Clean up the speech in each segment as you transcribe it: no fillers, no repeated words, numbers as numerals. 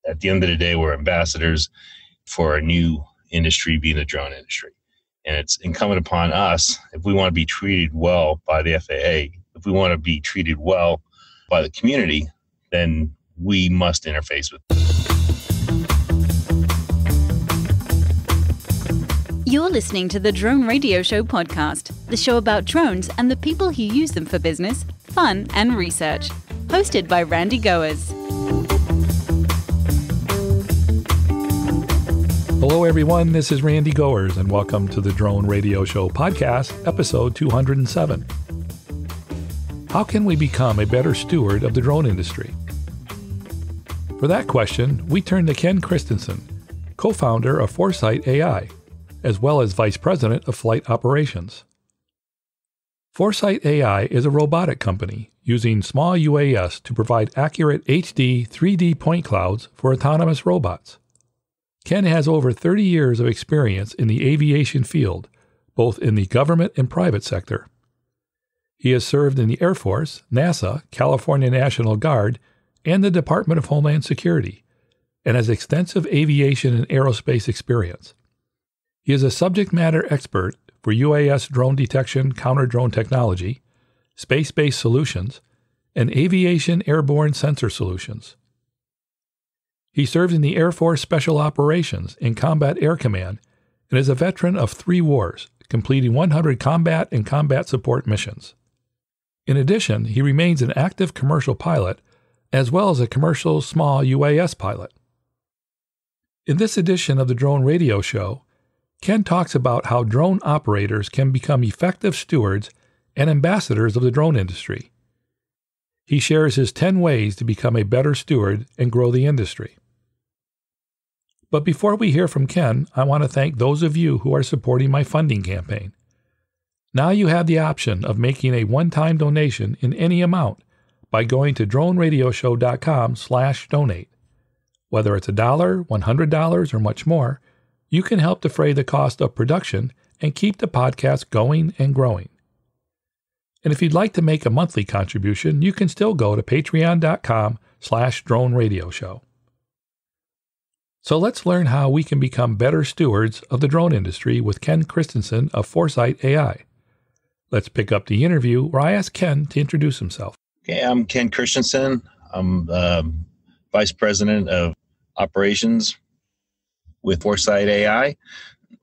At the end of the day, we're ambassadors for a new industry, being the drone industry. And it's incumbent upon us, if we want to be treated well by the FAA, if we want to be treated well by the community, then we must interface with them. You're listening to the Drone Radio Show podcast, the show about drones and the people who use them for business, fun, and research. Hosted by Randy Goers. Hello, everyone. This is Randy Goers, and welcome to the Drone Radio Show podcast, episode 207. How can we become a better steward of the drone industry? For that question, we turn to Ken Christensen, co-founder of Foresight AI, as well as Vice President of Flight Operations. Foresight AI is a robotic company using small UAS to provide accurate HD 3D point clouds for autonomous robots. Ken has over 30 years of experience in the aviation field, both in the government and private sector. He has served in the Air Force, NASA, California National Guard, and the Department of Homeland Security, and has extensive aviation and aerospace experience. He is a subject matter expert for UAS Drone Detection counter-drone technology, space-based solutions, and aviation airborne sensor solutions. He served in the Air Force Special Operations and Combat Air Command and is a veteran of 3 wars, completing 100 combat and combat support missions. In addition, he remains an active commercial pilot as well as a commercial small UAS pilot. In this edition of the Drone Radio Show, Ken talks about how drone operators can become effective stewards and ambassadors of the drone industry. He shares his 10 ways to become a better steward and grow the industry. But before we hear from Ken, I want to thank those of you who are supporting my funding campaign. Now you have the option of making a one-time donation in any amount by going to droneradioshow.com/donate. Whether it's $1, $100, or much more, you can help defray the cost of production and keep the podcast going and growing. And if you'd like to make a monthly contribution, you can still go to patreon.com/droneradioshow. So let's learn how we can become better stewards of the drone industry with Ken Christensen of Foresight AI. Let's pick up the interview where I asked Ken to introduce himself. Okay, I'm Ken Christensen. I'm Vice President of Operations with Foresight AI.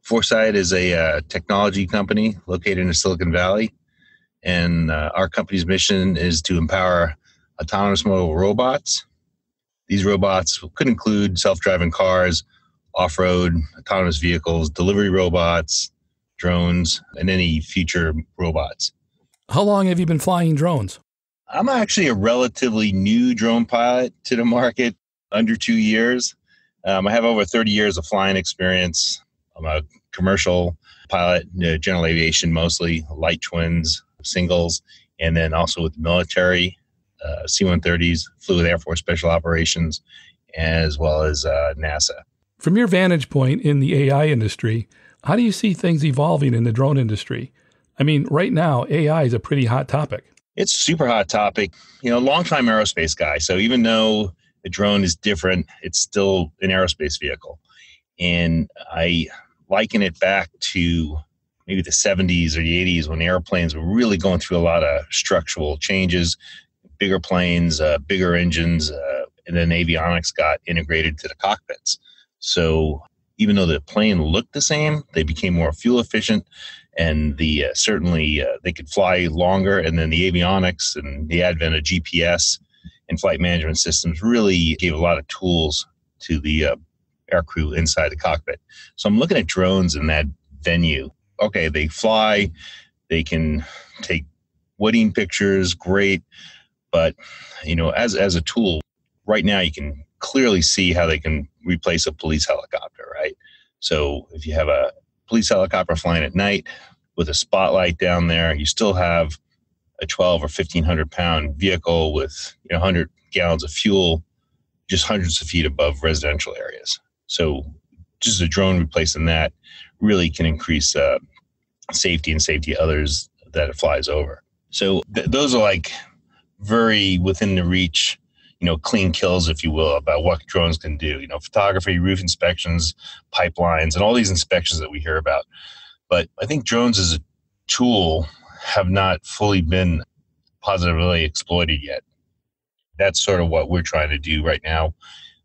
Foresight is a technology company located in Silicon Valley, and our company's mission is to empower autonomous mobile robots. These robots could include self-driving cars, off-road, autonomous vehicles, delivery robots, drones, and any future robots. How long have you been flying drones? I'm actually a relatively new drone pilot to the market, under 2 years. I have over 30 years of flying experience. I'm a commercial pilot, general aviation mostly, light twins, singles, and then also with the military, C-130s, flew with Air Force Special Operations, as well as NASA. From your vantage point in the AI industry, how do you see things evolving in the drone industry? I mean, right now, AI is a pretty hot topic. It's a super hot topic. Long-time aerospace guy. So even though a drone is different, it's still an aerospace vehicle. And I liken it back to maybe the 70s or the 80s when airplanes were really going through a lot of structural changes, bigger planes, bigger engines, and then avionics got integrated to the cockpits. So even though the plane looked the same, they became more fuel efficient, and certainly they could fly longer. And then the avionics and the advent of GPS and flight management systems really gave a lot of tools to the aircrew inside the cockpit. So I'm looking at drones in that venue. Okay, they fly, they can take wedding pictures, great. But, as a tool, right now you can clearly see how they can replace a police helicopter, right? So if you have a police helicopter flying at night with a spotlight down there, you still have a 12 or 1,500 pound vehicle with 100 gallons of fuel, just hundreds of feet above residential areas. So just a drone replacing that really can increase safety and safety of others that it flies over. So those are like very within the reach, clean kills, if you will, about what drones can do. Photography, roof inspections, pipelines, and all these inspections that we hear about. But I think drones as a tool have not fully been positively exploited yet. That's sort of what we're trying to do right now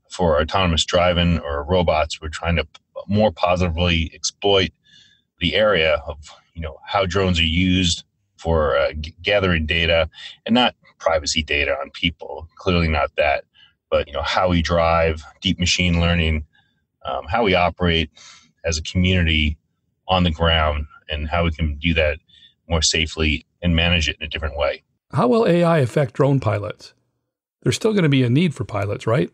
for autonomous driving or robots. We're trying to more positively exploit the area of how drones are used for gathering data, and not privacy data on people, clearly not that, but how we drive, deep machine learning, how we operate as a community on the ground, and how we can do that more safely and manage it in a different way. How will AI affect drone pilots? There's still going to be a need for pilots, right?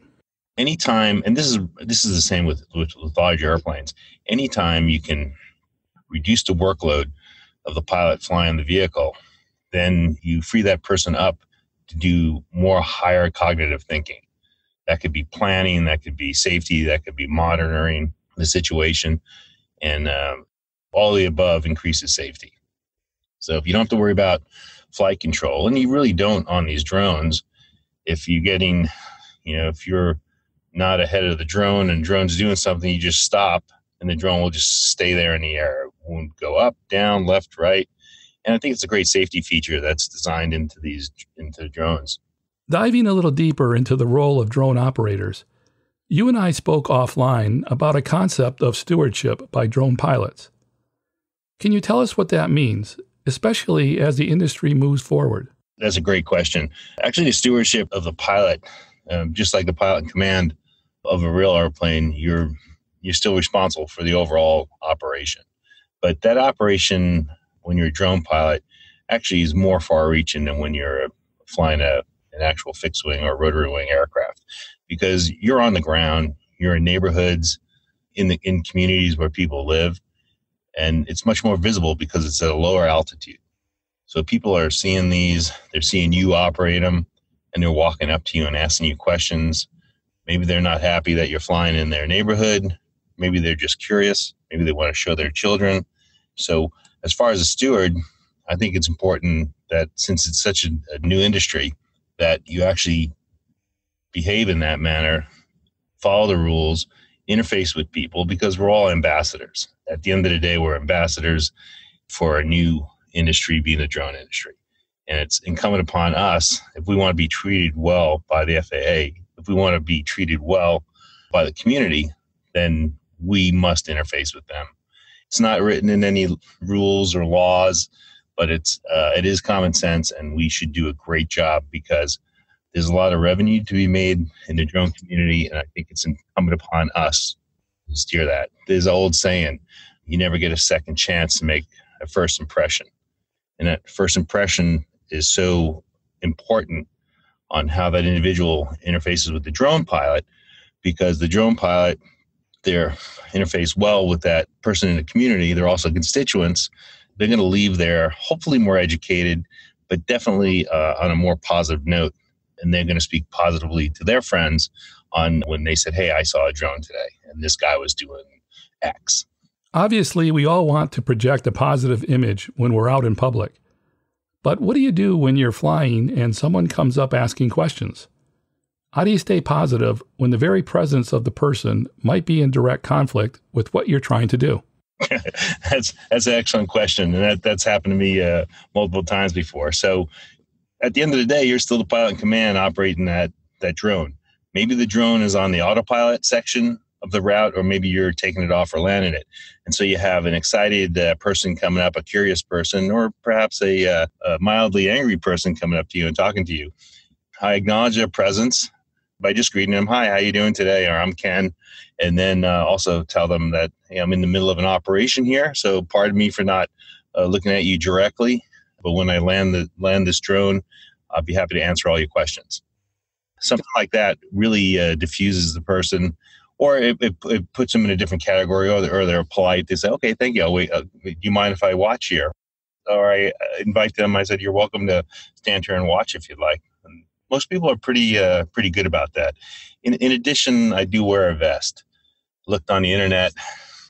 Anytime, and this is the same with large airplanes, anytime you can reduce the workload of the pilot flying the vehicle, then you free that person up to do more higher cognitive thinking. That could be planning, that could be safety, that could be monitoring the situation, and all the above increases safety. So if you don't have to worry about flight control, and you really don't on these drones, if you're not ahead of the drone and drone's doing something, you just stop and the drone will just stay there in the air. It won't go up, down, left, right. And I think it's a great safety feature that's designed into drones. Diving a little deeper into the role of drone operators, you and I spoke offline about a concept of stewardship by drone pilots. Can you tell us what that means, especially as the industry moves forward? That's a great question. Actually, the stewardship of the pilot, just like the pilot in command of a real airplane, you're still responsible for the overall operation. But that operation, when you're a drone pilot, actually is more far-reaching than when you're flying an actual fixed-wing or rotary-wing aircraft, because you're on the ground, you're in neighborhoods, in communities where people live, and it's much more visible because it's at a lower altitude. So people are seeing these, they're seeing you operate them, and they're walking up to you and asking you questions. Maybe they're not happy that you're flying in their neighborhood. Maybe they're just curious. Maybe they want to show their children. So as far as a steward, I think it's important that since it's such a new industry, that you actually behave in that manner, follow the rules, interface with people, because we're all ambassadors. At the end of the day, we're ambassadors for a new industry, being the drone industry. And it's incumbent upon us, if we want to be treated well by the FAA, if we want to be treated well by the community, then we must interface with them. It's not written in any rules or laws, but it is common sense, and we should do a great job because there's a lot of revenue to be made in the drone community, and I think it's incumbent upon us to steer that. There's an old saying, you never get a second chance to make a first impression. And that first impression is so important on how that individual interfaces with the drone pilot, because the drone pilot, they're interface well with that person in the community. They're also constituents. They're going to leave there hopefully more educated, but definitely on a more positive note. And they're going to speak positively to their friends on when they said, hey, I saw a drone today and this guy was doing X. Obviously, we all want to project a positive image when we're out in public. But what do you do when you're flying and someone comes up asking questions? How do you stay positive when the very presence of the person might be in direct conflict with what you're trying to do? That's an excellent question. And that's happened to me multiple times before. So at the end of the day, you're still the pilot in command operating that drone. Maybe the drone is on the autopilot section of the route, or maybe you're taking it off or landing it. And so you have an excited person coming up, a curious person, or perhaps a mildly angry person coming up to you and talking to you. I acknowledge their presence by just greeting them. Hi, how you doing today? Or I'm Ken. And then also tell them that, hey, I'm in the middle of an operation here, so pardon me for not looking at you directly. But when I land this drone, I'll be happy to answer all your questions. Something like that really diffuses the person, or it puts them in a different category, or they're polite. They say, okay, thank you. I'll wait. Do you mind if I watch here? Or I invite them. I said, you're welcome to stand here and watch if you'd like. And most people are pretty good about that. In addition, I do wear a vest. Looked on the internet.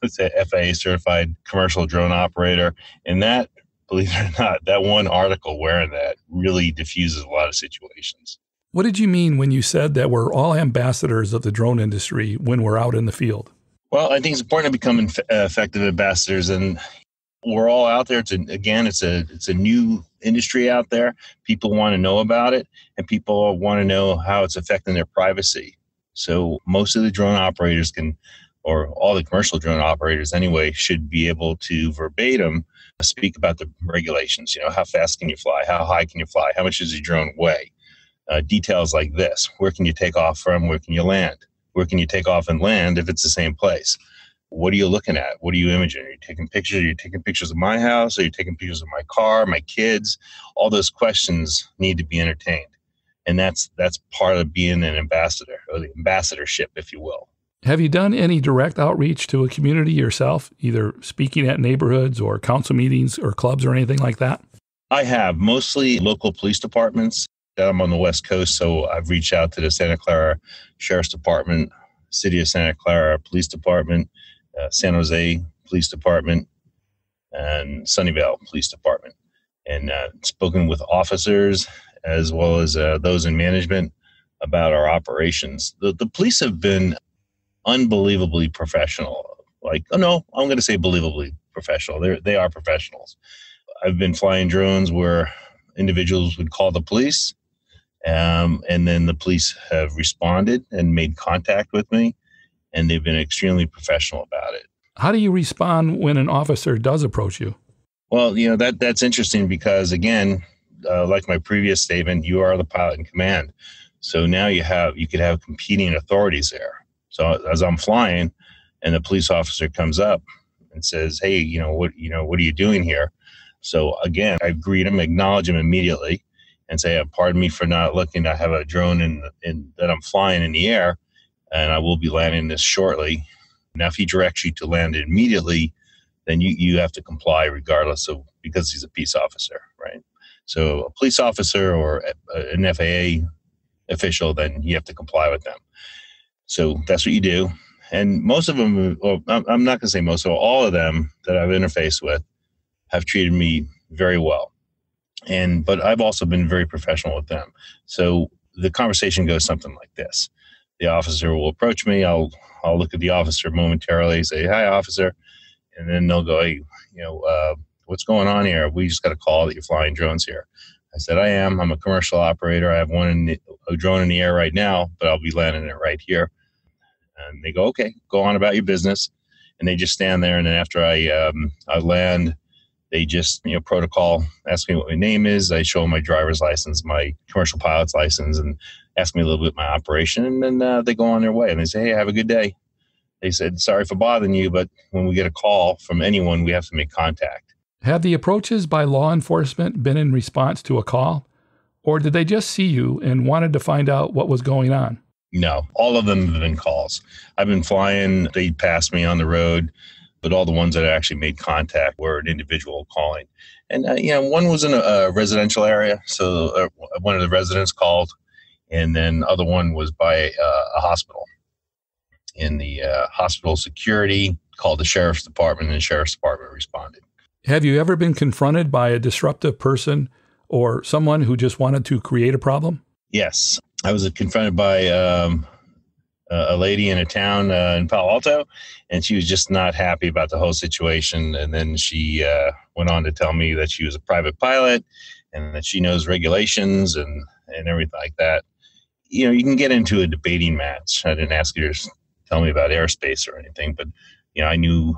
It's a FAA certified commercial drone operator. And that, believe it or not, that one article wearing that really diffuses a lot of situations. What did you mean when you said that we're all ambassadors of the drone industry when we're out in the field? Well, I think it's important to become effective ambassadors, and we're all out there. It's a new industry out there. People want to know about it, and people want to know how it's affecting their privacy. So most of the drone operators or all the commercial drone operators anyway, should be able to verbatim speak about the regulations. How fast can you fly? How high can you fly? How much does your drone weigh? Details like this. Where can you take off from? Where can you land? Where can you take off and land if it's the same place? What are you looking at? What are you imaging? Are you taking pictures? Are you taking pictures of my house? Are you taking pictures of my car, my kids? All those questions need to be entertained. And that's part of being an ambassador, or the ambassadorship, if you will. Have you done any direct outreach to a community yourself, either speaking at neighborhoods or council meetings or clubs or anything like that? I have, mostly local police departments. I'm on the West Coast, so I've reached out to the Santa Clara Sheriff's Department, City of Santa Clara Police Department, San Jose Police Department, and Sunnyvale Police Department, and spoken with officers as well as those in management about our operations. The police have been unbelievably professional. I'm going to say believably professional. They are professionals. I've been flying drones where individuals would call the police, and then the police have responded and made contact with me, and they've been extremely professional about it. How do you respond when an officer does approach you? Well, that's interesting because, again, like my previous statement, you are the pilot in command. So now you could have competing authorities there. So as I'm flying and the police officer comes up and says, "Hey, what are you doing here?" So again, I greet him, acknowledge him immediately, and say, "Pardon me for not looking. I have a drone that I'm flying in the air, and I will be landing this shortly." Now, if he directs you to land it immediately, then you have to comply because he's a peace officer, right? So a police officer or an FAA official, then you have to comply with them. So that's what you do. And most of them, I'm not going to say most of them, all of them that I've interfaced with have treated me very well. But I've also been very professional with them. So the conversation goes something like this. The officer will approach me. I'll look at the officer momentarily, say, "Hi, officer." And then they'll go, "Hey, what's going on here? We just got a call that you're flying drones here." I said, "I am. I'm a commercial operator. I have a drone in the air right now, but I'll be landing it right here." And they go, "Okay, go on about your business." And they just stand there. And then after I land, they just, protocol, ask me what my name is. I show them my driver's license, my commercial pilot's license, and ask me a little bit about my operation. And then they go on their way. And they say, "Hey, have a good day." They said, "Sorry for bothering you, but when we get a call from anyone, we have to make contact." Have the approaches by law enforcement been in response to a call? Or did they just see you and wanted to find out what was going on? No, all of them have been calls. I've been flying, they passed me on the road, but all the ones that actually made contact were an individual calling. And, one was in a residential area. So one of the residents called, and then the other one was by a hospital. In the hospital security called the Sheriff's Department, and the Sheriff's Department responded. Have you ever been confronted by a disruptive person or someone who just wanted to create a problem? Yes. I was confronted by a lady in a town in Palo Alto, and she was just not happy about the whole situation. And then she went on to tell me that she was a private pilot and that she knows regulations and everything like that. You can get into a debating match. I didn't ask you to tell me about aerospace or anything, but I knew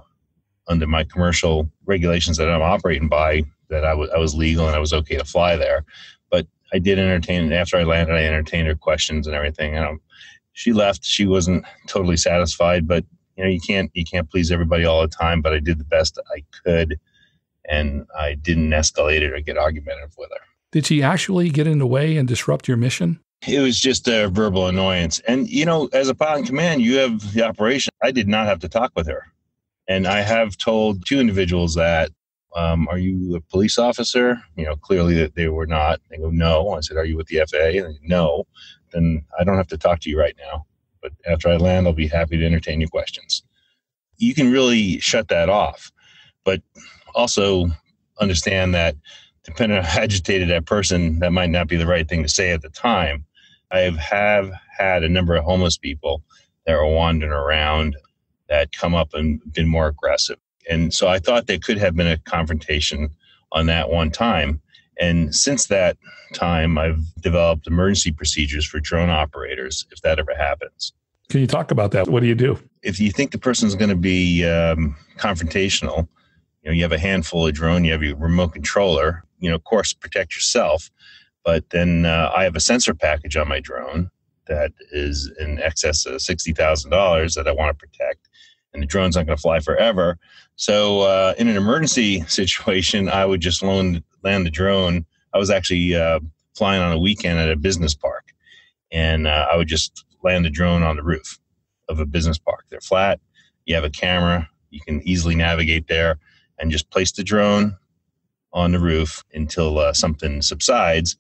under my commercial regulations that I'm operating by that I was legal and I was okay to fly there. But I did entertain, after I landed, I entertained her questions and everything. She left. She wasn't totally satisfied, but you can't please everybody all the time. But I did the best I could, and I didn't escalate it or get argumentative with her. Did she actually get in the way and disrupt your mission? It was just a verbal annoyance. And, as a pilot in command, you have the operation. I did not have to talk with her. And I have told two individuals that, "Are you a police officer?" Clearly that they were not. They go, "No." I said, "Are you with the FAA?" And they go, "No." Then I don't have to talk to you right now. But after I land, I'll be happy to entertain your questions. You can really shut that off. But also understand that depending on how agitated that person, that might not be the right thing to say at the time. have had a number of homeless people that are wandering around that come up and been more aggressive. And so I thought there could have been a confrontation on that one time. And since that time, I've developed emergency procedures for drone operators if that ever happens. Can you talk about that? What do you do? If you think the person's going to be confrontational, you have a handful of drone, you have your remote controller, of course, protect yourself. But then I have a sensor package on my drone that is in excess of $60,000 that I want to protect. And the drone's not going to fly forever. So in an emergency situation, I would just land the drone. I was actually flying on a weekend at a business park. And I would just land the drone on the roof of a business park. They're flat. You have a camera. You can easily navigate there and just place the drone on the roof until something subsides.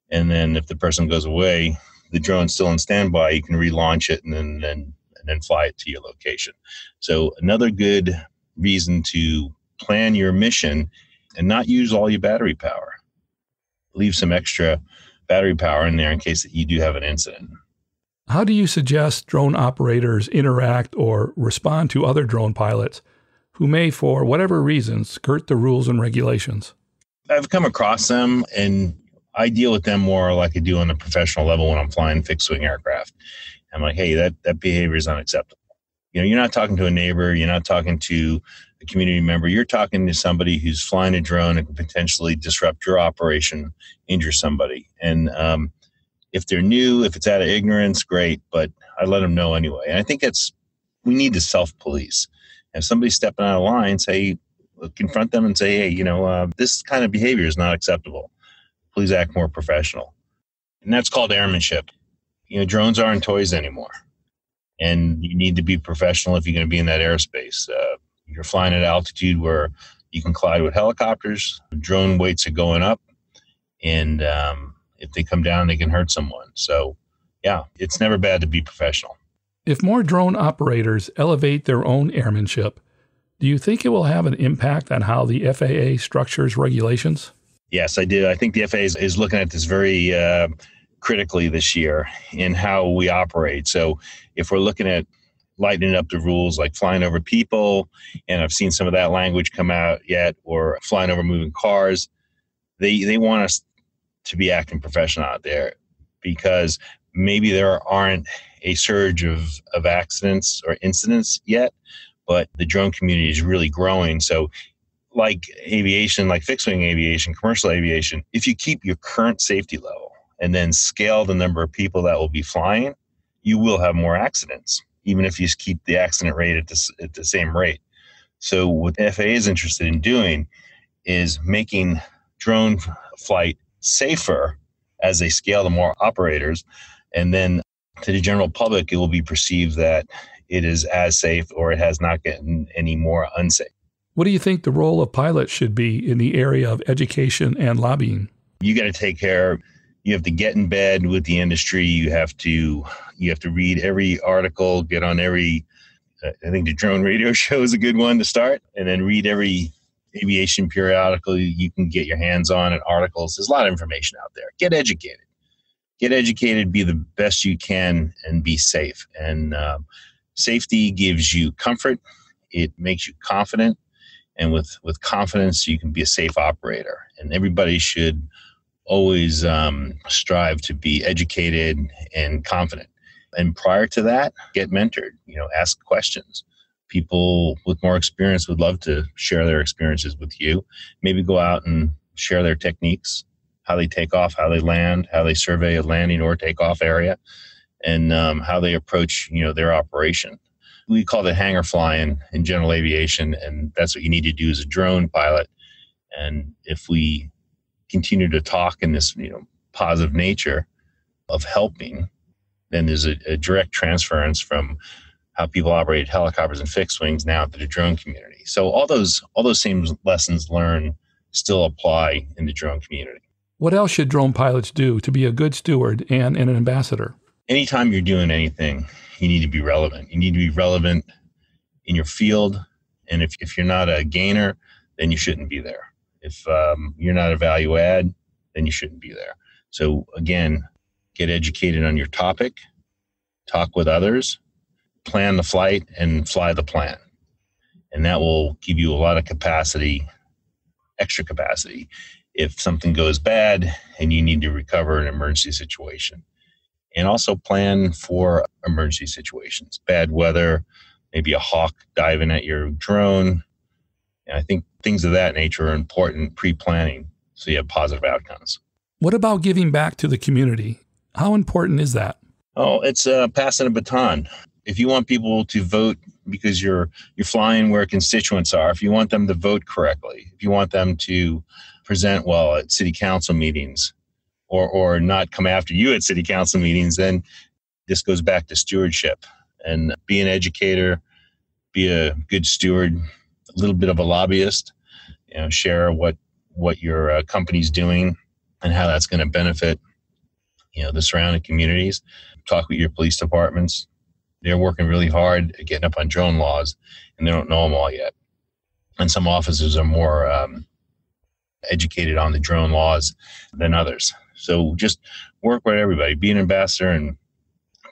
And then if the person goes away, the drone's still on standby. You can relaunch it and then fly it to your location. So another good reason to plan your mission and not use all your battery power. Leave some extra battery power in there in case that you do have an incident. How do you suggest drone operators interact or respond to other drone pilots who may, for whatever reason, skirt the rules and regulations? I've come across them, and I deal with them more like I do on a professional level when I'm flying fixed-wing aircraft. I'm like, hey, that behavior is unacceptable. You're not talking to a neighbor. You're not talking to a community member. You're talking to somebody who's flying a drone and can potentially disrupt your operation, injure somebody. And if they're new, if it's out of ignorance, great, but I let them know anyway. And I think we need to self-police. If somebody's stepping out of line, confront them and say, hey, this kind of behavior is not acceptable. Please act more professional. And that's called airmanship. Drones aren't toys anymore. And you need to be professional if you're going to be in that airspace. You're flying at altitude where you can collide with helicopters. Drone weights are going up. And if they come down, they can hurt someone. So, yeah, it's never bad to be professional. If more drone operators elevate their own airmanship, do you think it will have an impact on how the FAA structures regulations? Yes, I do. I think the FAA is looking at this very critically this year in how we operate. So if we're looking at lightening up the rules like flying over people, and I've seen some of that language come out yet, or flying over moving cars, they want us to be acting professional out there because maybe there aren't a surge of accidents or incidents yet, but the drone community is really growing. So like aviation, like fixed-wing aviation, commercial aviation, if you keep your current safety level and then scale the number of people that will be flying, you will have more accidents, even if you keep the accident rate at the same rate. So what the FAA is interested in doing is making drone flight safer as they scale to more operators. And then to the general public, it will be perceived that it is as safe or it has not gotten any more unsafe. What do you think the role of pilots should be in the area of education and lobbying? You got to take care. You have to get in bed with the industry. You have to read every article, get on every, I think the drone radio show is a good one to start, and then read every aviation periodical you can get your hands on and articles. There's a lot of information out there. Get educated. Get educated, be the best you can, and be safe. And safety gives you comfort. It makes you confident. And with confidence, you can be a safe operator. And everybody should always strive to be educated and confident. And prior to that, get mentored, ask questions. People with more experience would love to share their experiences with you. Maybe go out and share their techniques, how they take off, how they land, how they survey a landing or takeoff area, and how they approach, their operation. We call it hangar flying in general aviation, and that's what you need to do as a drone pilot. And if we continue to talk in this, positive nature of helping, then there's a direct transference from how people operate helicopters and fixed wings now to the drone community. So all those same lessons learned still apply in the drone community. What else should drone pilots do to be a good steward and an ambassador? Anytime you're doing anything, you need to be relevant. You need to be relevant in your field. And if you're not a gainer, then you shouldn't be there. If you're not a value add, then you shouldn't be there. So again, get educated on your topic, talk with others, plan the flight, and fly the plan. And that will give you a lot of capacity, extra capacity, if something goes bad and you need to recover an emergency situation. And also plan for emergency situations, bad weather, maybe a hawk diving at your drone. And I think things of that nature are important pre-planning so you have positive outcomes. What about giving back to the community? How important is that? Oh, it's passing a baton. If you want people to vote because you're flying where constituents are, if you want them to vote correctly, if you want them to present well at city council meetings or not come after you at city council meetings, then this goes back to stewardship. And be an educator, be a good steward, a little bit of a lobbyist, share what your company's doing and how that's going to benefit, the surrounding communities. Talk with your police departments. They're working really hard at getting up on drone laws, and they don't know them all yet. And some officers are more educated on the drone laws than others. So just work with everybody. Be an ambassador and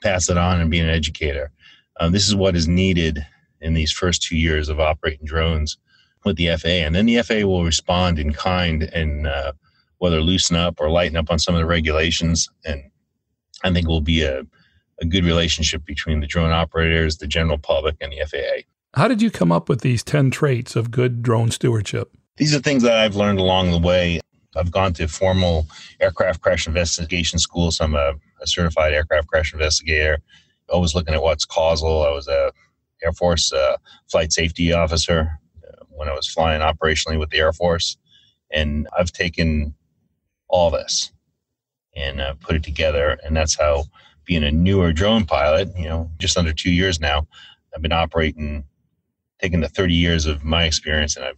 pass it on and be an educator. This is what is needed in these first 2 years of operating drones with the FAA. And then the FAA will respond in kind and whether loosen up or lighten up on some of the regulations. And I think it will be a good relationship between the drone operators, the general public, and the FAA. How did you come up with these 10 traits of good drone stewardship? These are things that I've learned along the way. I've gone to formal aircraft crash investigation school, so I'm a certified aircraft crash investigator, always looking at what's causal. I was a Air Force flight safety officer when I was flying operationally with the Air Force. And I've taken all this and put it together. And that's how, being a newer drone pilot, just under 2 years now, I've been operating, taking the 30 years of my experience, and I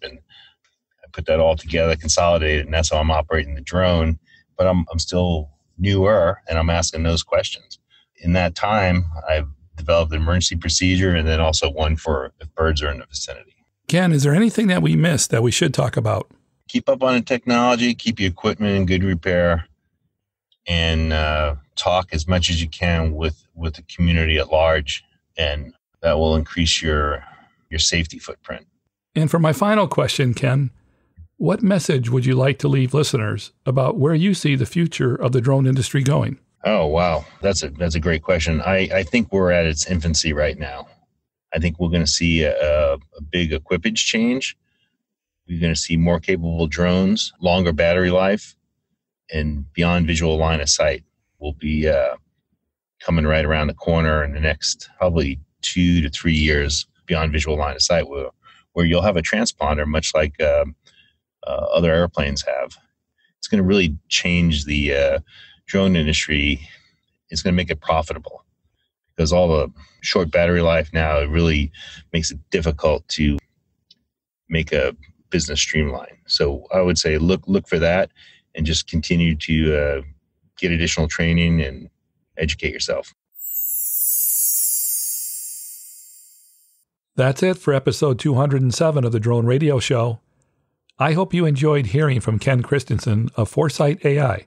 put that all together, consolidated, and that's how I'm operating the drone. But I'm still newer, and I'm asking those questions. In that time, I've developed an emergency procedure and then also one for if birds are in the vicinity. Ken, is there anything that we missed that we should talk about? Keep up on the technology, keep your equipment in good repair, and talk as much as you can with the community at large, and that will increase your safety footprint. And for my final question, Ken, what message would you like to leave listeners about where you see the future of the drone industry going? Oh, wow. That's a great question. I think we're at its infancy right now. I think we're going to see a big equipage change. We're going to see more capable drones, longer battery life, and beyond visual line of sight will be coming right around the corner in the next probably 2 to 3 years beyond visual line of sight, where you'll have a transponder, much like other airplanes have. It's going to really change the drone industry. It's going to make it profitable because all the short battery life now, it really makes it difficult to make a business streamline. So I would say look for that and just continue to get additional training and educate yourself. That's it for episode 207 of the Drone Radio Show. I hope you enjoyed hearing from Ken Christensen of Foresight AI.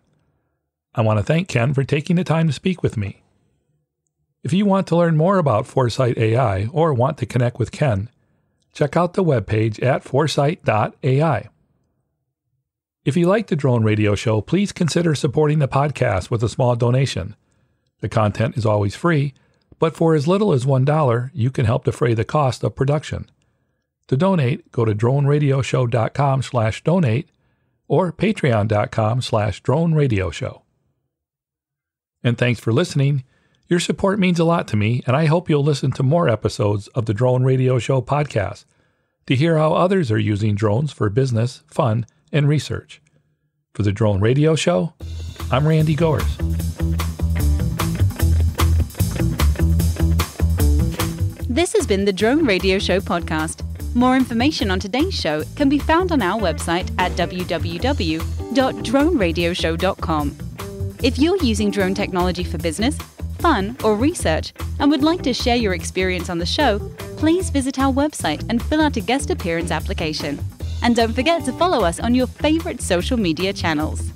I want to thank Ken for taking the time to speak with me. If you want to learn more about Foresight AI or want to connect with Ken, check out the webpage at foresight.ai. If you like the Drone Radio Show, please consider supporting the podcast with a small donation. The content is always free, but for as little as $1, you can help defray the cost of production. To donate, go to droneradioshow.com/donate or patreon.com/droneradioshow. And thanks for listening. Your support means a lot to me, and I hope you'll listen to more episodes of the Drone Radio Show podcast to hear how others are using drones for business, fun, and research. For the Drone Radio Show, I'm Randy Goers. This has been the Drone Radio Show podcast. More information on today's show can be found on our website at www.droneradioshow.com. If you're using drone technology for business, fun, or research and would like to share your experience on the show, please visit our website and fill out a guest appearance application. And don't forget to follow us on your favorite social media channels.